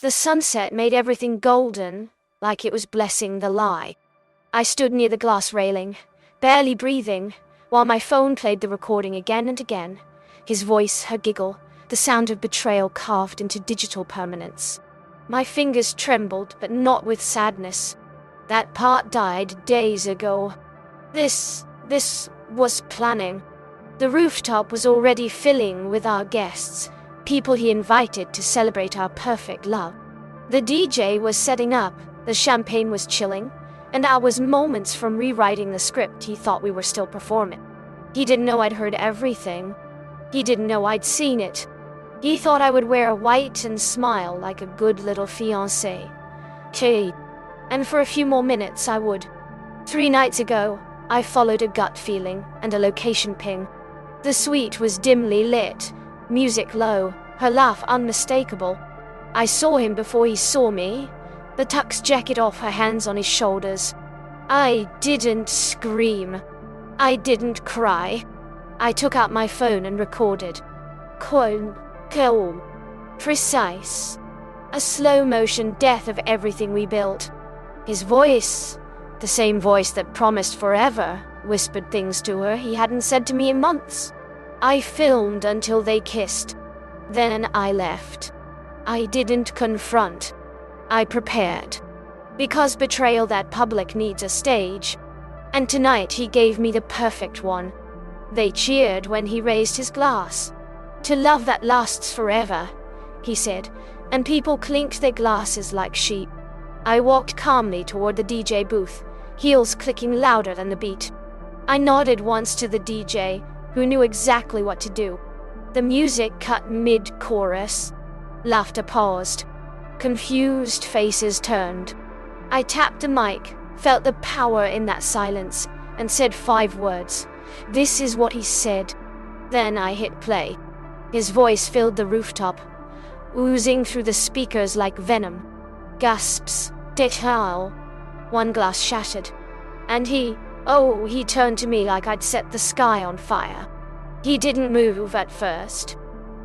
The sunset made everything golden, like it was blessing the lie. I stood near the glass railing, barely breathing, while my phone played the recording again and again. His voice, her giggle, the sound of betrayal carved into digital permanence. My fingers trembled, but not with sadness. That part died days ago. This was planning. The rooftop was already filling with our guests, people he invited to celebrate our perfect love. The DJ was setting up, the champagne was chilling, and I was moments from rewriting the script he thought we were still performing. He didn't know I'd heard everything. He didn't know I'd seen it. He thought I would wear white and smile like a good little fiancé. And for a few more minutes I would. 3 nights ago, I followed a gut feeling and a location ping. The suite was dimly lit, music low, her laugh unmistakable. I saw him before he saw me, the tux jacket off, her hands on his shoulders. I didn't scream. I didn't cry. I took out my phone and recorded. Calm. Precise. A slow-motion death of everything we built. His voice, the same voice that promised forever, whispered things to her he hadn't said to me in months. I filmed until they kissed. Then I left. I didn't confront. I prepared. Because betrayal that public needs a stage. And tonight he gave me the perfect one. They cheered when he raised his glass. To love that lasts forever, he said, and people clinked their glasses like sheep. I walked calmly toward the DJ booth, heels clicking louder than the beat. I nodded once to the DJ, who knew exactly what to do. The music cut mid-chorus. Laughter paused. Confused faces turned. I tapped the mic, felt the power in that silence, and said 5 words. This is what he said. Then I hit play. His voice filled the rooftop, oozing through the speakers like venom. Gasps. Betrayal. 1 glass shattered. And he turned to me like I'd set the sky on fire. He didn't move at first.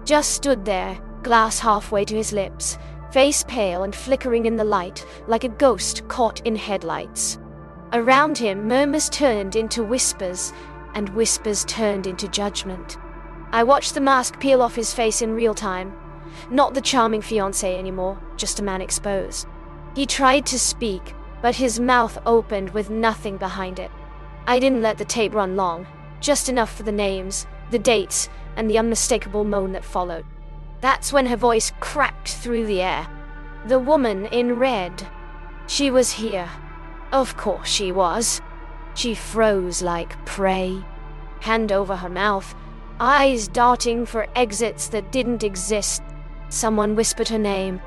Just stood there, glass halfway to his lips, face pale and flickering in the light like a ghost caught in headlights. Around him, murmurs turned into whispers, and whispers turned into judgment. I watched the mask peel off his face in real time. Not the charming fiancé anymore, just a man exposed. He tried to speak, but his mouth opened with nothing behind it. I didn't let the tape run long, just enough for the names, the dates, and the unmistakable moan that followed. That's when her voice cracked through the air. The woman in red. She was here. Of course she was. She froze like prey. Hand over her mouth, eyes darting for exits that didn't exist. Someone whispered her name.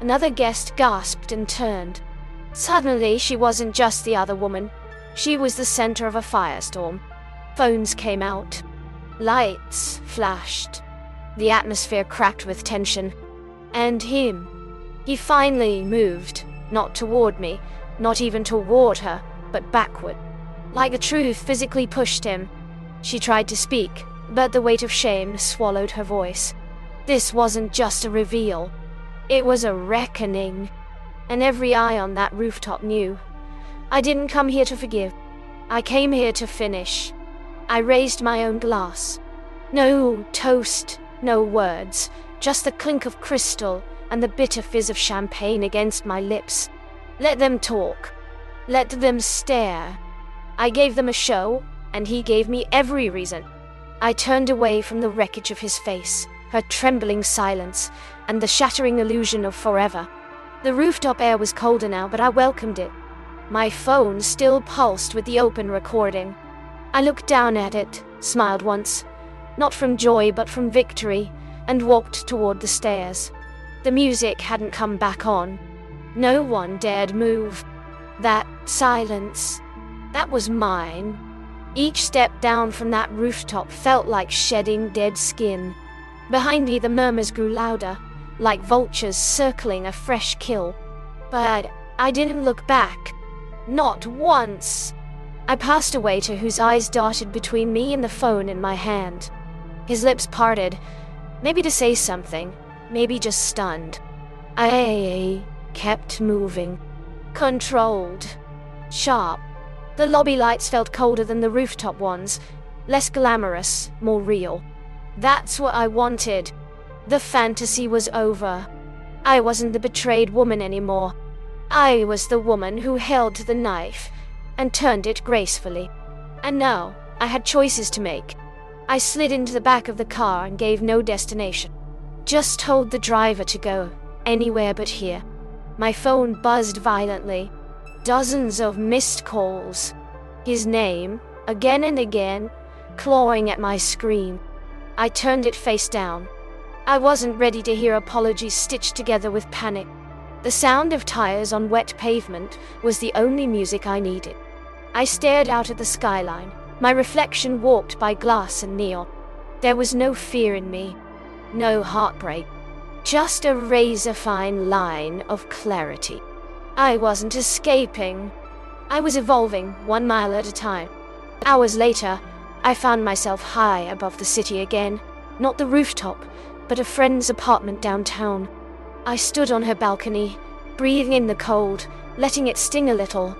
Another guest gasped and turned. Suddenly, she wasn't just the other woman. She was the center of a firestorm. Phones came out. Lights flashed. The atmosphere cracked with tension. And him. He finally moved, not toward me, not even toward her, but backward. Like the truth physically pushed him. She tried to speak, but the weight of shame swallowed her voice. This wasn't just a reveal. It was a reckoning. And every eye on that rooftop knew. I didn't come here to forgive. I came here to finish. I raised my own glass. No toast, no words, just the clink of crystal and the bitter fizz of champagne against my lips. Let them talk. Let them stare. I gave them a show, and he gave me every reason. I turned away from the wreckage of his face, her trembling silence, and the shattering illusion of forever. The rooftop air was colder now, but I welcomed it. My phone still pulsed with the open recording. I looked down at it, smiled once, not from joy but from victory, and walked toward the stairs. The music hadn't come back on. No one dared move. That silence, that was mine. Each step down from that rooftop felt like shedding dead skin. Behind me the murmurs grew louder, like vultures circling a fresh kill. But I didn't look back. Not once. I passed a waiter whose eyes darted between me and the phone in my hand. His lips parted, maybe to say something, maybe just stunned. I kept moving. Controlled. Sharp. The lobby lights felt colder than the rooftop ones. Less glamorous, more real. That's what I wanted. The fantasy was over. I wasn't the betrayed woman anymore. I was the woman who held the knife and turned it gracefully. And now, I had choices to make. I slid into the back of the car and gave no destination. Just told the driver to go anywhere but here. My phone buzzed violently. Dozens of missed calls. His name, again and again, clawing at my screen. I turned it face down. I wasn't ready to hear apologies stitched together with panic. The sound of tires on wet pavement was the only music I needed. I stared out at the skyline. My reflection walked by glass and neon. There was no fear in me. No heartbreak. Just a razor-fine line of clarity. I wasn't escaping. I was evolving 1 mile at a time. Hours later, I found myself high above the city again. Not the rooftop, but a friend's apartment downtown. I stood on her balcony, breathing in the cold, letting it sting a little.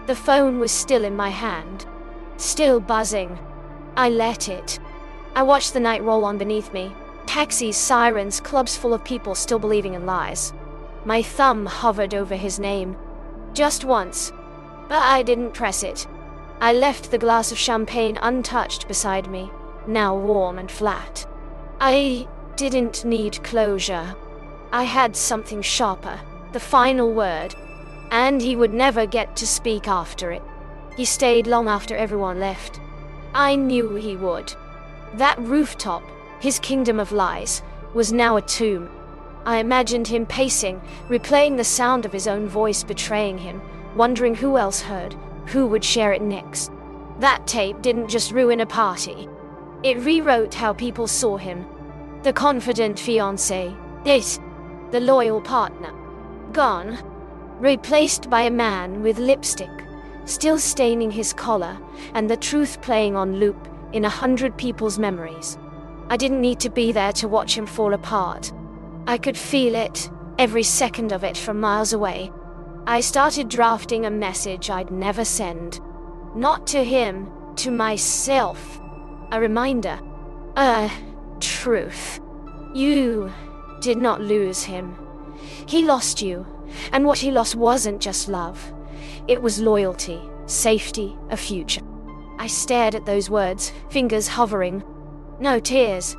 The phone was still in my hand, still buzzing. I let it. I watched the night roll on beneath me. Taxis, sirens, clubs full of people still believing in lies. My thumb hovered over his name. Just once. But I didn't press it. I left the glass of champagne untouched beside me, now warm and flat. I didn't need closure. I had something sharper, the final word, and he would never get to speak after it. He stayed long after everyone left. I knew he would. That rooftop, his kingdom of lies, was now a tomb. I imagined him pacing, replaying the sound of his own voice betraying him, wondering who else heard, who would share it next. That tape didn't just ruin a party. It rewrote how people saw him. The confident fiancé, the loyal partner. Gone. Replaced by a man with lipstick, still staining his collar, and the truth playing on loop in 100 people's memories. I didn't need to be there to watch him fall apart. I could feel it, every second of it from miles away. I started drafting a message I'd never send. Not to him, to myself. A reminder. A truth. You did not lose him. He lost you, and what he lost wasn't just love. It was loyalty, safety, a future. I stared at those words, fingers hovering. No tears,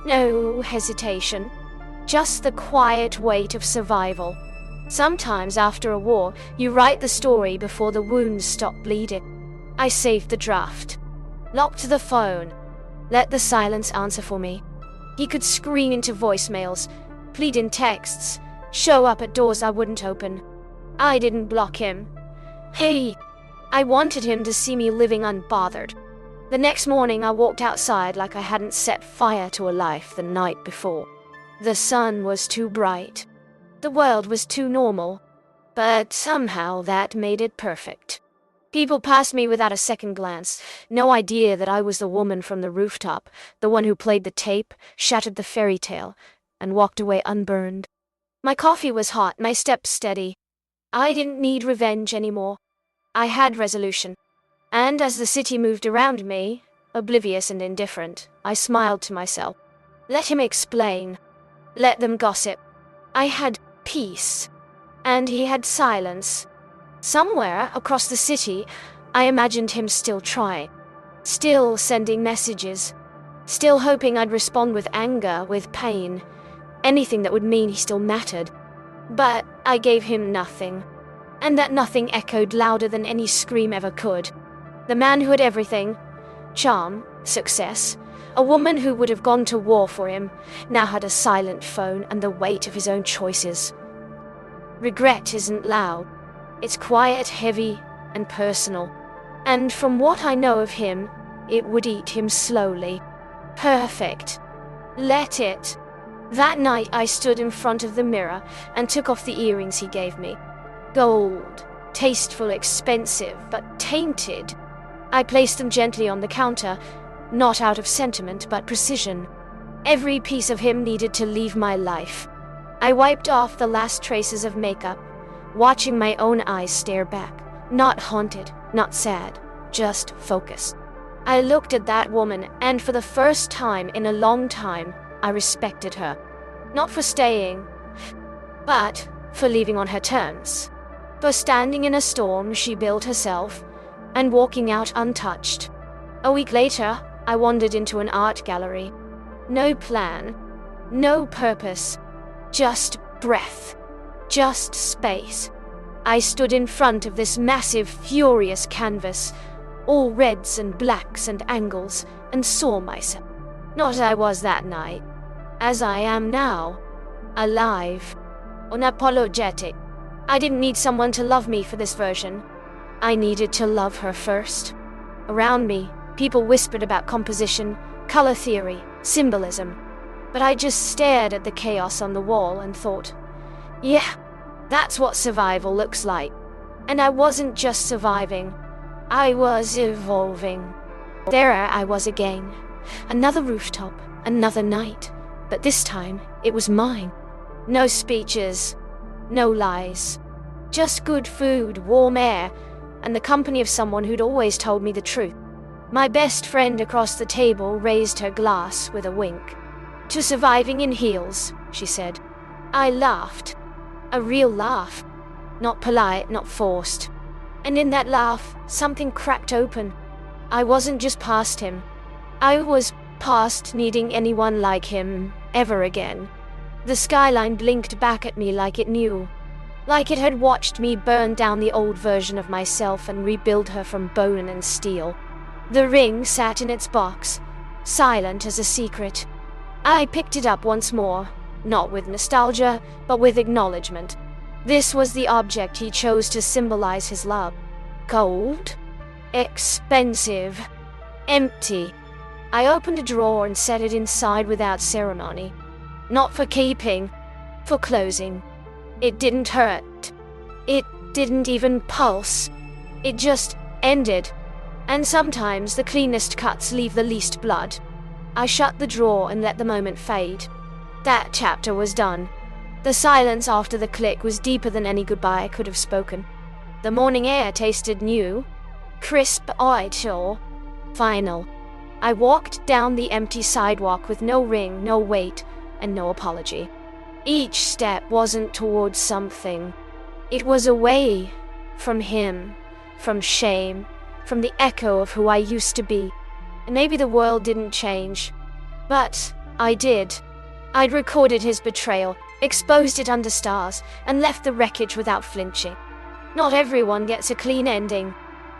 no hesitation, just the quiet weight of survival. Sometimes after a war, you write the story before the wounds stop bleeding. I saved the draft, locked the phone, let the silence answer for me. He could scream into voicemails, plead in texts, show up at doors I wouldn't open. I didn't block him. I wanted him to see me living unbothered. The next morning I walked outside like I hadn't set fire to a life the night before. The sun was too bright. The world was too normal. But somehow that made it perfect. People passed me without a second glance, no idea that I was the woman from the rooftop, the one who played the tape, shattered the fairy tale, and walked away unburned. My coffee was hot, my steps steady. I didn't need revenge anymore. I had resolution. And as the city moved around me, oblivious and indifferent, I smiled to myself. Let him explain. Let them gossip. I had peace. And he had silence. Somewhere across the city, I imagined him still trying. Still sending messages. Still hoping I'd respond with anger, with pain. Anything that would mean he still mattered. But I gave him nothing. And that nothing echoed louder than any scream ever could. The man who had everything, charm, success, a woman who would have gone to war for him, now had a silent phone and the weight of his own choices. Regret isn't loud. It's quiet, heavy, and personal. And from what I know of him, it would eat him slowly. Perfect. Let it. That night I stood in front of the mirror and took off the earrings he gave me. Gold, tasteful, expensive, but tainted. I placed them gently on the counter, not out of sentiment but precision. Every piece of him needed to leave my life. I wiped off the last traces of makeup, watching my own eyes stare back. Not haunted, not sad, just focused. I looked at that woman, and for the first time in a long time, I respected her. Not for staying, but for leaving on her terms. For standing in a storm she built herself, and walking out untouched. A week later, I wandered into an art gallery. No plan, no purpose, just breath, just space. I stood in front of this massive, furious canvas, all reds and blacks and angles, and saw myself. Not as I was that night, as I am now, alive, unapologetic. I didn't need someone to love me for this version. I needed to love her first. Around me, people whispered about composition, color theory, symbolism. But I just stared at the chaos on the wall and thought, yeah, that's what survival looks like. And I wasn't just surviving, I was evolving. There I was again. Another rooftop, another night. But this time, it was mine. No speeches, no lies. Just good food, warm air, and the company of someone who'd always told me the truth. My best friend across the table raised her glass with a wink. To surviving in heels, she said. I laughed. A real laugh. Not polite, not forced. And in that laugh, something cracked open. I wasn't just past him. I was past needing anyone like him, ever again. The skyline blinked back at me like it knew. Like it had watched me burn down the old version of myself and rebuild her from bone and steel. The ring sat in its box, silent as a secret. I picked it up once more, not with nostalgia, but with acknowledgement. This was the object he chose to symbolize his love. Cold, expensive, empty. I opened a drawer and set it inside without ceremony. Not for keeping, for closing. It didn't hurt. It didn't even pulse. It just ended. And sometimes the cleanest cuts leave the least blood. I shut the drawer and let the moment fade. That chapter was done. The silence after the click was deeper than any goodbye I could have spoken. The morning air tasted new, crisp, chill, final. I walked down the empty sidewalk with no ring, no weight, and no apology. Each step wasn't towards something. It was away from him, from shame, from the echo of who I used to be. And maybe the world didn't change, but I did. I'd recorded his betrayal, exposed it under stars, and left the wreckage without flinching. Not everyone gets a clean ending.